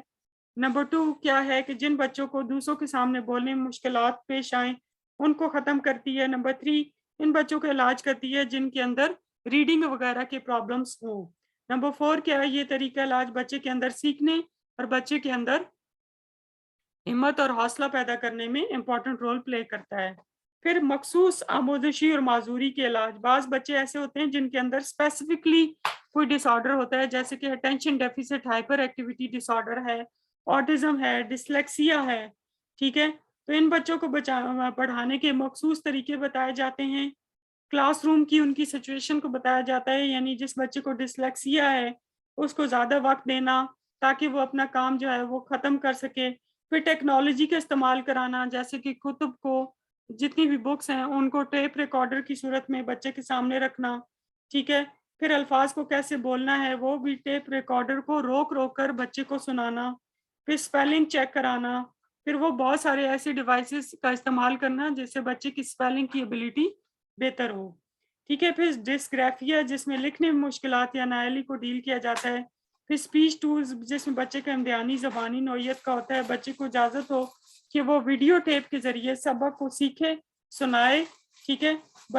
نمبر 2 کیا ہے کہ جن بچوں کو دوسروں کے سامنے بولنے میں مشکلات پیش آئیں ان کو ختم کرتی ہے۔ نمبر 3 ان بچوں کا علاج کرتی ہے جن کے اندر ریڈنگ وغیرہ کے پرابلمس ہوں۔ نمبر 4 کیا ہے یہ طریقہ علاج بچے کے اندر سیکھنے اور بچے کے اندر ہمت اور حوصلہ پیدا کرنے میں امپورٹنٹ رول پلے کرتا ہے۔ پھر مخصوص آموزشی اور معذوری کے علاج، بعض بچے ایسے ہوتے ہیں جن کے اندر اسپیسیفکلی کوئی ڈس آرڈر ہوتا ہے جیسے کہ اٹینشن ڈیفیسٹ ہائپر ایکٹیویٹی ڈس آرڈر ہے، آٹزم ہے، ڈسلیکسیا ہے، ٹھیک ہے، تو ان بچوں کو پڑھانے کے مخصوص طریقے بتائے جاتے ہیں۔ کلاس روم کی ان کی سچویشن کو بتایا جاتا ہے، یعنی جس بچے کو ڈسلیکسیا ہے اس کو زیادہ وقت دینا تاکہ وہ اپنا کام جو ہے وہ ختم کر سکے۔ پھر ٹیکنالوجی کا استعمال کرانا جیسے کہ کتب کو جتنی بھی بکس ہیں ان کو ٹیپ ریکارڈر کی صورت میں بچے کے سامنے رکھنا، ٹھیک ہے، پھر الفاظ کو کیسے بولنا ہے وہ بھی ٹیپ ریکارڈر کو روک روک کر بچے کو سنانا، پھر اسپیلنگ چیک کرانا، پھر وہ بہت سارے ایسے ڈیوائسز کا استعمال کرنا جس سے بچے کی اسپیلنگ کی ایبلٹی بہتر ہو، ٹھیک ہے، پھر ڈسگرافیا جس میں لکھنے میں مشکلات یا نااہلی کو ڈیل کیا جاتا ہے، پھر اسپیچ ٹولز جس میں بچے کا امتحانی زبانی نوعیت کا ہوتا ہے، بچے کو اجازت ہو کہ وہ ویڈیو ٹیپ کے ذریعے سبق کو سیکھے سنائے، ٹھیک ہے،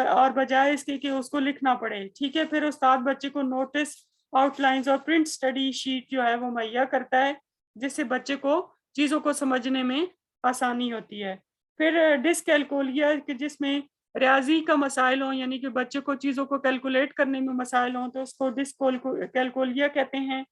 اور بجائے اس کے کہ اس کو لکھنا پڑے، ٹھیک ہے، پھر استاد بچے کو نوٹس آؤٹ لائنز اور پرنٹ اسٹڈی شیٹ جو ہے وہ مہیا کرتا ہے جس سے بچے کو چیزوں کو سمجھنے میں آسانی ہوتی ہے۔ پھر ڈسکیلکولیا جس میں ریاضی کا مسائل ہوں یعنی کہ بچے کو چیزوں کو کیلکولیٹ کرنے میں مسائل ہوں تو اس کو ڈسکیلکولیا کہتے ہیں،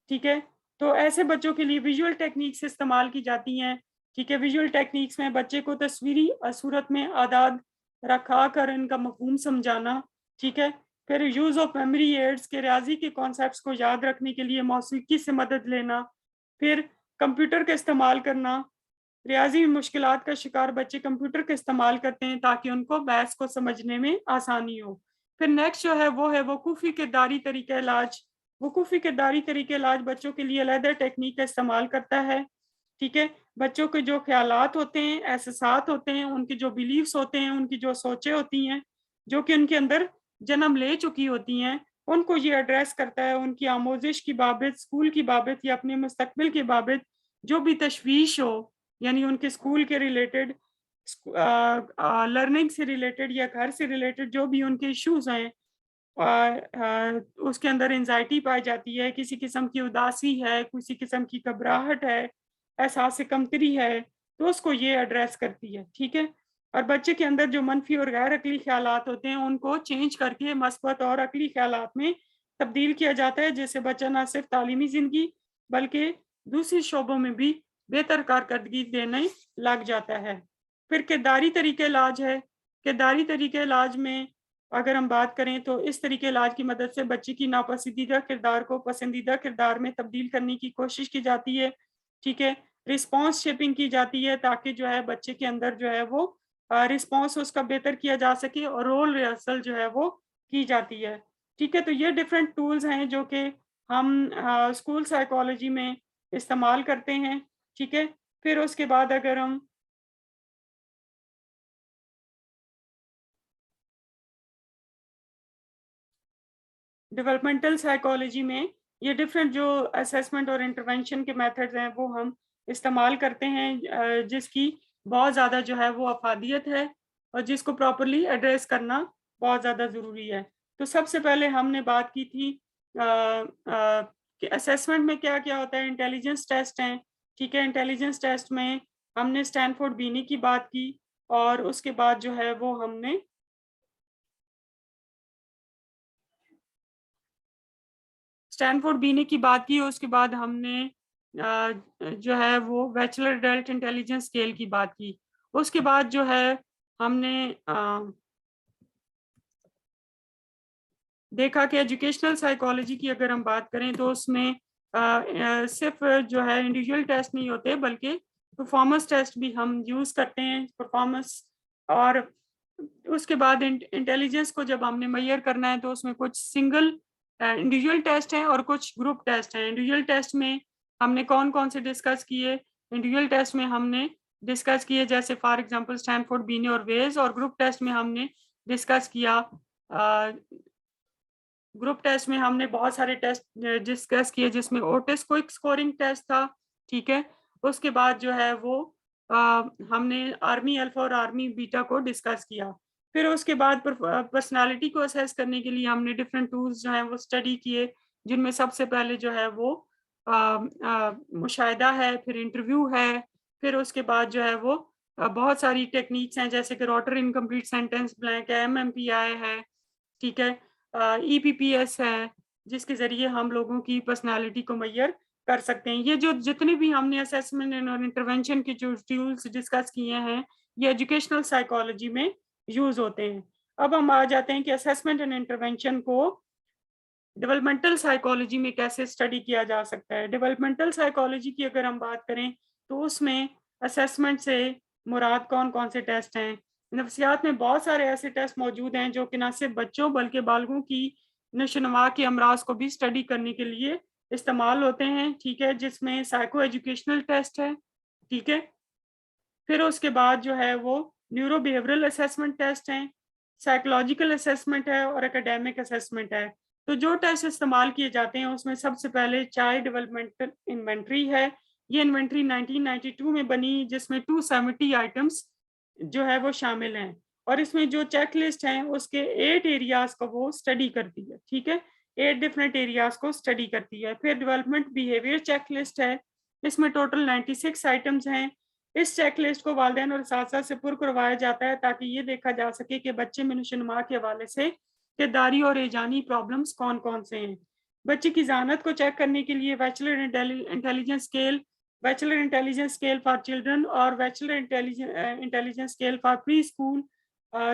ٹھیک ہے، تو ایسے بچوں کے لیے ویژول ٹیکنیکس استعمال کی جاتی ہیں، ٹھیک ہے، ویژول ٹیکنیکس میں بچے کو تصویری صورت میں اعداد رکھا کر ان کا مفہوم سمجھانا، ٹھیک ہے، پھر یوز آف میموری ایڈز کے ریاضی کے کانسیپٹس کو یاد رکھنے کے لیے موسیقی سے مدد لینا، پھر کمپیوٹر کا استعمال کرنا، ریاضی مشکلات کا شکار بچے کمپیوٹر کا استعمال کرتے ہیں تاکہ ان کو میتھس کو سمجھنے میں آسانی ہو۔ پھر نیکسٹ جو ہے وہ ہے وقوفی کرداری طریقہ علاج۔ وقوفی کرداری طریقہ علاج بچوں کے لیے علیحدہ ٹیکنیک کا استعمال کرتا ہے، ٹھیک ہے، بچوں کے جو خیالات ہوتے ہیں، احساسات ہوتے ہیں، ان کے جو بیلیفز ہوتے ہیں، ان کی جو سوچیں ہوتی ہیں جو کہ ان کے اندر جنم لے چکی ہوتی ہیں، ان کو یہ ایڈریس کرتا ہے، ان کی آموزش کی بابت، اسکول کی بابت یا اپنے مستقبل کی بابت جو بھی تشویش ہو، یعنی ان کے اسکول کے ریلیٹڈ، لرننگ سے ریلیٹڈ یا گھر سے ریلیٹڈ جو بھی ان کے ایشوز ہیں، اس کے اندر انزائٹی پائی جاتی ہے، کسی قسم کی اداسی ہے، کسی قسم کی گھبراہٹ ہے، احساس کمتری ہے، تو اس کو یہ ایڈریس کرتی ہے، ٹھیک ہے، اور بچے کے اندر جو منفی اور غیر عقلی خیالات ہوتے ہیں ان کو چینج کر کے مثبت اور عقلی خیالات میں تبدیل کیا جاتا ہے جس سے بچہ نہ صرف تعلیمی زندگی بلکہ دوسری شعبوں میں بھی بہتر کارکردگی دینے لگ جاتا ہے۔ پھر کرداری طریقہ علاج ہے۔ کرداری طریقہ علاج میں اگر ہم بات کریں تو اس طریقے علاج کی مدد سے بچے کی ناپسندیدہ کردار کو پسندیدہ کردار میں تبدیل کرنے کی کوشش کی جاتی ہے، ٹھیک ہے، رسپانس شیپنگ کی جاتی ہے تاکہ جو ہے بچے کے اندر جو ہے وہ رسپانس اس کا بہتر کیا جا سکے اور رول ریہرسل جو ہے وہ کی جاتی ہے، ٹھیک ہے۔ تو یہ ڈفرینٹ ٹولز ہیں جو کہ ہم اسکول سائیکالوجی میں استعمال کرتے ہیں، ٹھیک ہے۔ پھر اس کے بعد اگر ہم ڈیولپمنٹل سائیکالوجی میں یہ ڈفرینٹ جو اسیسمنٹ اور انٹرونشن کے میتھڈز ہیں وہ ہم استعمال کرتے ہیں، جس کی بہت زیادہ جو ہے وہ افادیت ہے اور جس کو پراپرلی ایڈریس کرنا بہت زیادہ ضروری ہے۔ تو سب سے پہلے ہم نے بات کی تھی کہ اسیسمنٹ میں کیا کیا ہوتا ہے، انٹیلیجنس ٹیسٹ ہیں، ٹھیک ہے۔ انٹیلیجنس ٹیسٹ میں ہم نے اسٹینفورڈ بینی کی بات کی اور اس کے بعد جو ہے وہ ہم نے اسٹینفورڈ بینی کی بات کی، اس کے بعد ہم نے جو ہے وہ بیچلر ایڈلٹ انٹیلیجنس اسکیل کی بات کی، اس کے بعد جو ہے ہم نے دیکھا کہ ایجوکیشنل سائیکالوجی کی اگر ہم بات کریں تو اس میں صرف جو ہے انڈیویجول ٹیسٹ نہیں ہوتے بلکہ پرفارمنس ٹیسٹ بھی ہم یوز کرتے ہیں، پرفارمنس۔ اور اس کے بعد انٹیلیجنس کو جب ہم نے میئر کرنا ہے تو اس میں کچھ سنگل انڈیویجول ٹیسٹ ہیں اور کچھ گروپ ٹیسٹ ہیں۔ انڈیویجول ٹیسٹ میں ہم نے کون کون سے ڈسکس کیے، انڈیویجول ٹیسٹ میں ہم نے ڈسکس کیے جیسے فار ایگزامپل اسٹینفورڈ بینی اور ویز، اور گروپ ٹیسٹ میں ہم نے ڈسکس کیا گروپ ٹیسٹ میں ہم نے بہت سارے ٹیسٹ ڈسکس کیے جس میں اوٹس کوئک اسکورنگ ٹیسٹ تھا، ٹھیک ہے۔ اس کے بعد جو ہے وہ ہم نے آرمی الفا اور آرمی بیٹا کو ڈسکس کیا۔ پھر اس کے بعد پرسنالٹی کو اسیس کرنے کے لیے ہم نے ڈفرینٹ ٹولز جو ہیں وہ اسٹڈی کیے، جن میں سب سے پہلے جو ہے وہ مشاہدہ ہے، پھر انٹرویو ہے، پھر اس کے بعد جو ہے وہ بہت ساری ٹیکنیکس ہیں جیسے کہ روٹر انکمپلیٹ سینٹینس بلینک ہے، MMPI ہے، ٹھیک ہے، EPPS ہے، جس کے ذریعے ہم لوگوں کی پرسنالٹی کو میئر کر سکتے ہیں۔ یہ جو جتنے بھی ہم نے اسیسمنٹ اور انٹرونشن کے جو ٹولز ڈسکس کیے ہیں یہ ایجوکیشنل سائیکالوجی میں یوز ہوتے ہیں۔ اب ہم آ جاتے ہیں کہ اسیسمنٹ اینڈ انٹرونشن کو ڈیولپمنٹل سائیکالوجی میں کیسے اسٹڈی کیا جا سکتا ہے۔ ڈیولپمنٹل سائیکالوجی کی اگر ہم بات کریں تو اس میں اسیسمنٹ سے مراد کون کون سے ٹیسٹ ہیں۔ نفسیات میں بہت سارے ایسے ٹیسٹ موجود ہیں جو کہ نہ صرف بچوں بلکہ بالغوں کی نشو و نما کے امراض کو بھی اسٹڈی کرنے کے لیے استعمال ہوتے ہیں، ٹھیک ہے، جس میں سائیکو ایجوکیشنل ٹیسٹ ہے، ٹھیک ہے۔ پھر اس کے بعد جو ہے وہ نیورو بیہیورل اسیسمنٹ ٹیسٹ ہیں، سائیکولوجیکل اسیسمنٹ ہے اور اکیڈیمک اسیسمنٹ ہے۔ تو جو ٹیسٹ استعمال کیے جاتے ہیں اس میں سب سے پہلے چائلڈ ڈیولپمنٹل انوینٹری ہے۔ یہ انوینٹری 1992 میں بنی جس میں 270 آئٹمس جو ہے وہ شامل ہیں، اور اس میں جو چیک لسٹ ہیں اس کے 8 ایریاز کو وہ اسٹڈی کرتی ہے، ٹھیک ہے، 8 ڈفرینٹ ایریاز کو اسٹڈی کرتی ہے۔ پھر ڈیولپمنٹ بیہیویئر چیک لسٹ ہے، اس میں ٹوٹل 96 آئٹمس ہیں۔ اس چیک لسٹ کو والدین اور اساتذہ سے پر کروایا جاتا ہے تاکہ یہ دیکھا جا سکے کہ بچے میں نشو و نما کے حوالے سے کرداری اور ایجانی پرابلمس کون کون سے ہیں۔ بچے کی ذہانت کو چیک کرنے کے لیے Wechsler intelligence scale, Wechsler intelligence scale for children اور Wechsler intelligence scale for preschool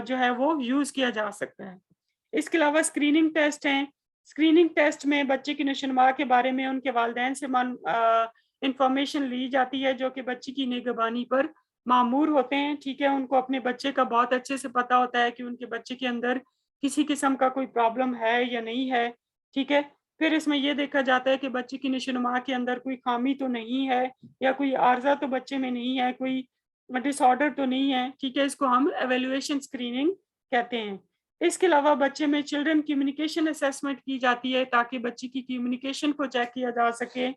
جو ہے وہ یوز کیا جا سکتا ہے۔ اس کے علاوہ اسکریننگ ٹیسٹ ہیں۔ اسکریننگ ٹیسٹ میں بچے کی نشو و نما کے بارے میں ان کے والدین سے انفارمیشن لی جاتی ہے جو کہ بچی کی نگہبانی پر معمور ہوتے ہیں، ٹھیک ہے۔ ان کو اپنے بچے کا بہت اچھے سے پتا ہوتا ہے کہ ان کے بچے کے اندر کسی قسم کا کوئی پرابلم ہے یا نہیں ہے، ٹھیک ہے۔ پھر اس میں یہ دیکھا جاتا ہے کہ بچے کی نشو و نما کے اندر کوئی خامی تو نہیں ہے یا کوئی عارضہ تو بچے میں نہیں ہے، کوئی ڈس آرڈر تو نہیں ہے، ٹھیک ہے۔ اس کو ہم ایویلویشن اسکریننگ کہتے ہیں۔ اس کے علاوہ بچے میں چلڈرن کمیونیکیشن اسیسمنٹ کی جاتی ہے تاکہ بچے کی کمیونیکیشن کو چیک کیا جا سکے۔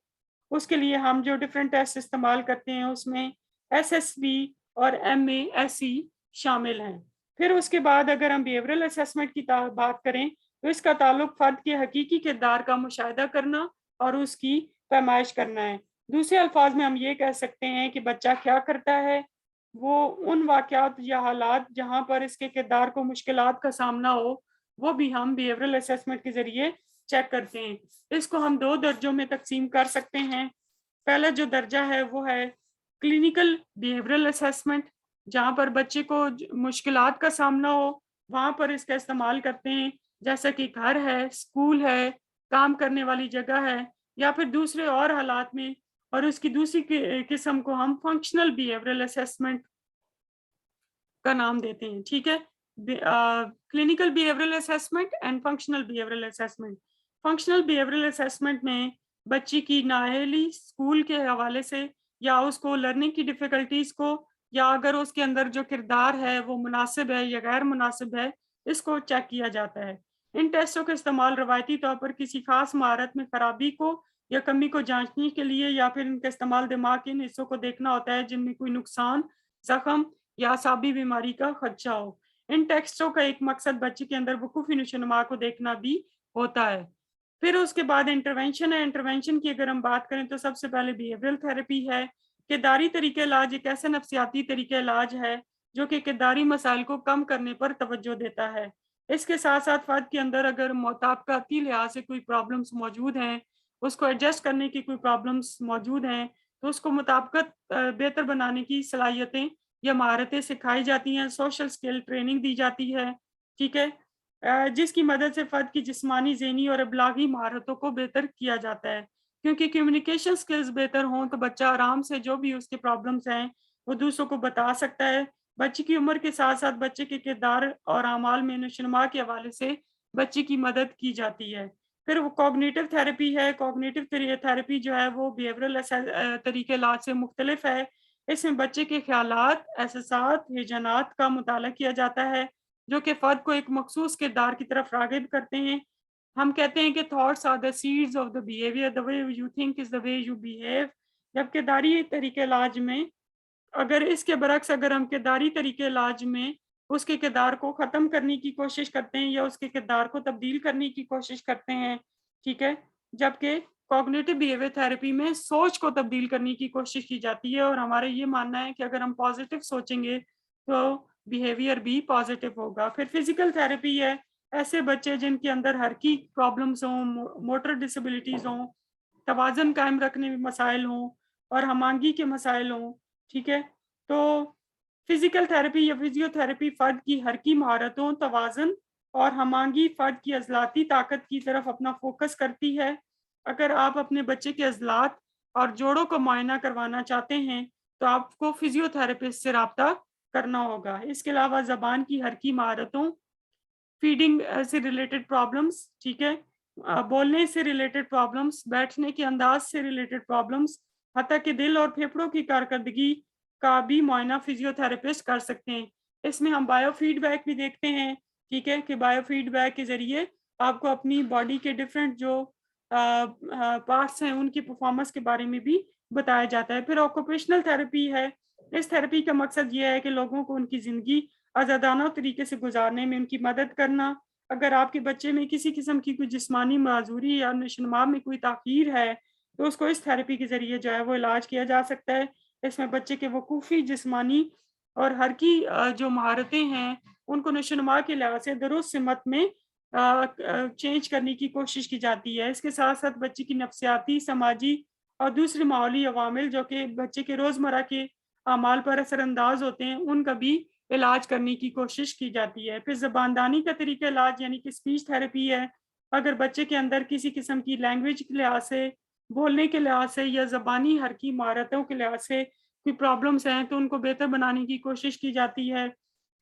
اس کے لیے ہم جو ڈفرینٹ ٹیسٹ استعمال کرتے ہیں اس میں SSB اور MASE شامل ہیں۔ پھر اس کے بعد اگر ہم بیہیورل اسیسمنٹ کی بات کریں تو اس کا تعلق فرد کے حقیقی کردار کا مشاہدہ کرنا اور اس کی پیمائش کرنا ہے۔ دوسرے الفاظ میں ہم یہ کہہ سکتے ہیں کہ بچہ کیا کرتا ہے، وہ ان واقعات یا حالات جہاں پر اس کے کردار کو مشکلات کا سامنا ہو وہ بھی ہم بیہیورل اسیسمنٹ کے ذریعے چیک کرتے ہیں۔ اس کو ہم 2 درجوں میں تقسیم کر سکتے ہیں۔ پہلا جو درجہ ہے وہ ہے کلینیکل بیہیورل اسیسمنٹ، جہاں پر بچے کو مشکلات کا سامنا ہو वहाँ पर इसका इस्तेमाल करते हैं, जैसा कि घर है, स्कूल है, काम करने वाली जगह है, या फिर दूसरे और हालात में। और उसकी दूसरी किस्म को हम फंक्शनल बिहेवियरल असेसमेंट का नाम देते हैं, ठीक है। Clinical behavioural assessment and functional behavioural assessment. Functional behavioural assessment में बच्ची की नाअहली स्कूल के हवाले से, या उसको लर्निंग की डिफिकल्टीज को, या अगर उसके अंदर जो किरदार है वो मुनासिब है या गैर मुनासिब है, इसको चेक किया जाता है। इन टेस्टों का इस्तेमाल रवायती तौर पर किसी खास महारत में खराबी को या कमी को जांचने के लिए, या फिर इनका इस्तेमाल दिमाग के इन हिस्सों को देखना होता है जिनमें कोई नुकसान, जख्म या असाबी बीमारी का खदशा हो। इन टेक्स्टों का एक मकसद बच्चे के अंदर वकूफी नशोनुमा को देखना भी होता है। फिर उसके बाद इंटरवेंशन है। इंटरवेंशन की अगर हम बात करें तो सबसे पहले बिहेवियरल थेरेपी है। किरदारी तरीके इलाज एक ऐसा नफ्सियाती तरीके इलाज है जो कि किरदारी मसाइल को कम करने पर तवज्जो देता है। इसके साथ साथ फर्द के अंदर अगर मुताबिकती लिहाज से कोई प्रॉब्लम्स मौजूद हैं, उसको एडजस्ट करने की कोई प्रॉब्लम्स मौजूद हैं, तो उसको मुताबिकत बेहतर बनाने की सलाहियतें या महारतें सिखाई जाती हैं, सोशल स्किल ट्रेनिंग दी जाती है, ठीक है, जिसकी मदद से फर्द की जिस्मानी, ज़हनी और इबलागी महारतों को बेहतर किया जाता है। क्योंकि कम्युनिकेशन स्किल्स बेहतर हों तो बच्चा आराम से जो भी उसके प्रॉब्लम्स हैं वो दूसरों को बता सकता है। बच्चे की उम्र के साथ साथ बच्चे के किरदार और अमाल में नशोनुमा के हवाले से बच्चे की मदद की जाती है। फिर वो कॉग्निटिव थेरेपी है। कॉग्निटिव थेरेपी जो है वो बिहेवियरल तरीके इलाज से मुख्तलिफ है। इसमें बच्चे के ख्यालात, एहसासात, हिजानात का मुताला किया जाता है जो कि फर्द को एक मखसूस किरदार की तरफ रागिब करते हैं। हम कहते हैं कि thoughts are the seeds of the behaviour, the way you think is the way you behave. जब किरदारी तरीके इलाज में, अगर इसके बरक्स अगर हम किरदारी तरीके इलाज में उसके किरदार को ख़त्म करने की कोशिश करते हैं या उसके किरदार को तब्दील करने की कोशिश करते हैं, ठीक है, जबकि कॉग्निटिव बिहेवियर थेरेपी में सोच को तब्दील करने की कोशिश की जाती है। और हमारा ये मानना है कि अगर हम पॉजिटिव सोचेंगे तो बिहेवियर भी पॉजिटिव होगा। फिर फिजिकल थेरेपी है। ऐसे बच्चे जिनके अंदर हरकी प्रॉब्लम्स हों, मोटर डिसेबिलिटीज़ हों, तवाज़न कायम रखने में मसाइल हों और हमांगी के मसाइल हों, ठीक है, तो फिजिकल थेरेपी या फिजियोथेरेपी फर्द की हरकी महारतों, तवाज़न और हमांगी फर्द की अज़लाती ताकत की तरफ अपना फोकस करती है। अगर आप अपने बच्चे के अज़लात और जोड़ों को मुआयना करवाना चाहते हैं तो आपको फिजियोथेरेपिस्ट से राब्ता करना होगा। इसके अलावा ज़बान की हरकी महारतों, फीडिंग से रिलेटेड प्रॉब्लम्स, ठीक है, बोलने से रिलेटेड प्रॉब्लम्स, बैठने के अंदाज से रिलेटेड प्रॉब्लम्स, हत्ता कि दिल और फेफड़ों की कारकर्दगी का भी मुआयना फिजियोथेरेपिस्ट कर सकते हैं। इसमें हम बायो फीडबैक भी देखते हैं, ठीक है, कि बायो फीडबैक के ज़रिए आपको अपनी बॉडी के डिफरेंट जो पार्ट्स हैं उनकी परफॉर्मेंस के बारे में भी बताया जाता है। फिर ऑक्यूपेशनल थेरेपी है। इस थेरेपी का मकसद ये है कि लोगों को उनकी ज़िंदगी आज़ादाना तरीके से गुजारने में उनकी मदद करना। अगर आपके बच्चे में किसी किस्म की कोई जिस्मानी माजूरी या नशोनुमा में कोई ताख़ीर है तो उसको इस थेरेपी के ज़रिए जो है वो इलाज किया जा सकता है। इसमें बच्चे के वकूफ़ी, जिस्मानी और हरकी जो महारतें हैं उनको नशोनुमा के लिहाज से दुरुस्त सिमत में चेंज करने की कोशिश की जाती है। इसके साथ साथ बच्चे की नफ्सियाती, समाजी और दूसरे माहौली अवामिल जो कि बच्चे के रोज़मर्रा के अमाल पर असरअंदाज होते हैं उनका भी इलाज करने की कोशिश की जाती है। फिर ज़बानदानी का तरीका इलाज यानी कि स्पीच थेरेपी है। अगर बच्चे के अंदर किसी किस्म की लैंग्वेज के लिहाज से, बोलने के लिहाज से या ज़बानी हरकी महारतों के लिहाज से कोई प्रॉब्लम्स हैं तो उनको बेहतर बनाने की कोशिश की जाती है।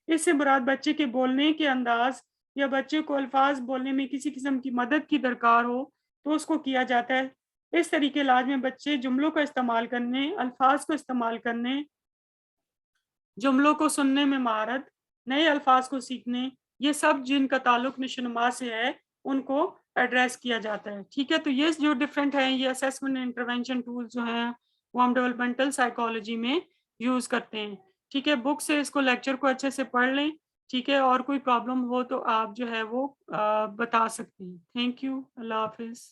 इससे मुराद बच्चे के बोलने के अंदाज या बच्चे को अल्फाज बोलने में किसी किस्म की मदद की दरकार हो तो उसको किया जाता है। इस तरीके इलाज में बच्चे जुमलों का इस्तेमाल करने, अल्फाज को इस्तेमाल करने, जुमलों को सुनने में महारत, नए अल्फाज को सीखने, ये सब जिनका ताल्लुक नशोनुमा से है उनको एड्रेस किया जाता है, ठीक है। तो ये जो डिफरेंट है, ये असेसमेंट इंटरवेंशन टूल्स जो हैं वो हम डेवलपमेंटल साइकोलॉजी में यूज़ करते हैं, ठीक है। बुक से इसको, लेक्चर को अच्छे से पढ़ लें, ठीक है, और कोई प्रॉब्लम हो तो आप जो है वो बता सकते हैं। थैंक यू, अल्लाह हाफिज़।